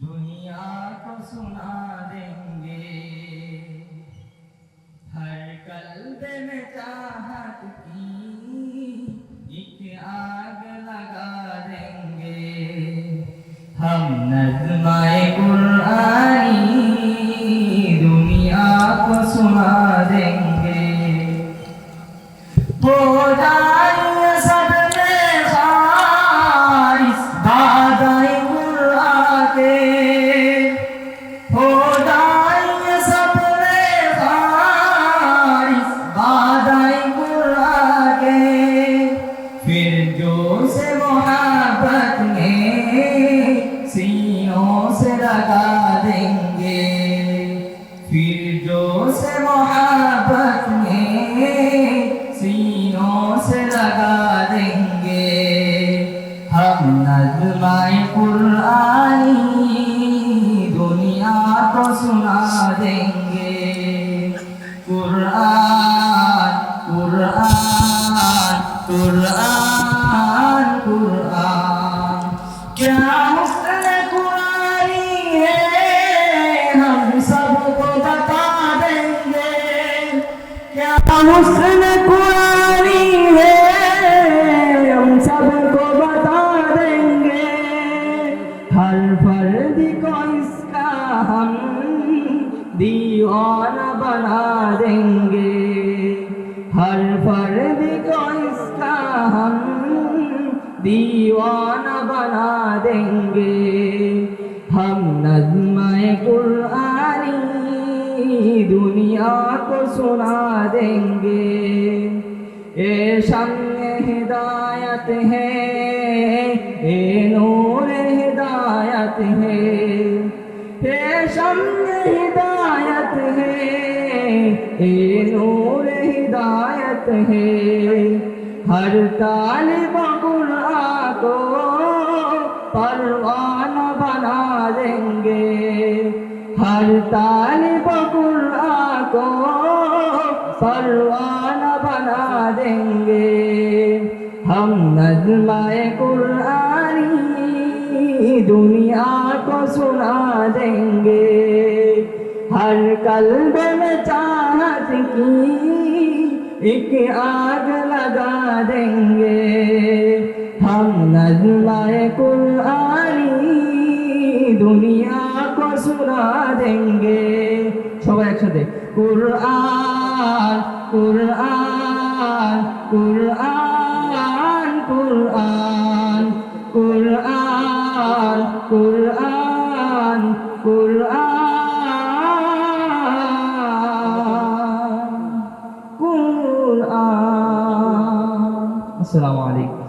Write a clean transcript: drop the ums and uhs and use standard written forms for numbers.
दुनिया को सुना देंगे, हर कल्ब में चाहत की एक आग लगा देंगे। हम नज़्म-ए कुरानी दुनिया को सुना देंगे। हो जाएंगे सब में खारिस दादा-ए कुरान के, हो जाएंगे सब में खारिस दादा-ए कुरान के। फिर जो से मोहब्बत में सीनों से लगा देंगे, फिर जो से मोहब्बत में सीनों से लगा देंगे। हम नज़्म-ए कुरानी दुनिया को सुना देंगे। कुरान कुरान कुरान कुरान क्या हुस्न कुरानी है, हम सबको बता देंगे। क्या हुस्न कुरानी है, हम सबको बता देंगे। हर फर्द को इसका हम दीवाना बना देंगे। हर फर्द को इसका हम दीवाना बना देंगे। हम नज़्म-ए कुरानी दुनिया को सुना देंगे। ए शम्स-ए हिदायत है, ए नूर-ए हिदायत है, ए शम्स-ए हिदायत है, ए नूर-ए हिदायत है। हर तालिब कुरान को परवाना बना देंगे। हर तालिब कुरान को परवाना बना देंगे। हम नज़्म-ए कुरानी दुनिया को सुना देंगे। हर कल्ब में चाहत की एक आग लगा देंगे। हम नज़्म-ए कुरानी दुनिया को सुना देंगे। সবাই একসাথে কুরআন কুরআন কুরআন কুরআন কুরআন কুরআন কুরআন কুরআন। আসসালামু আলাইকুম।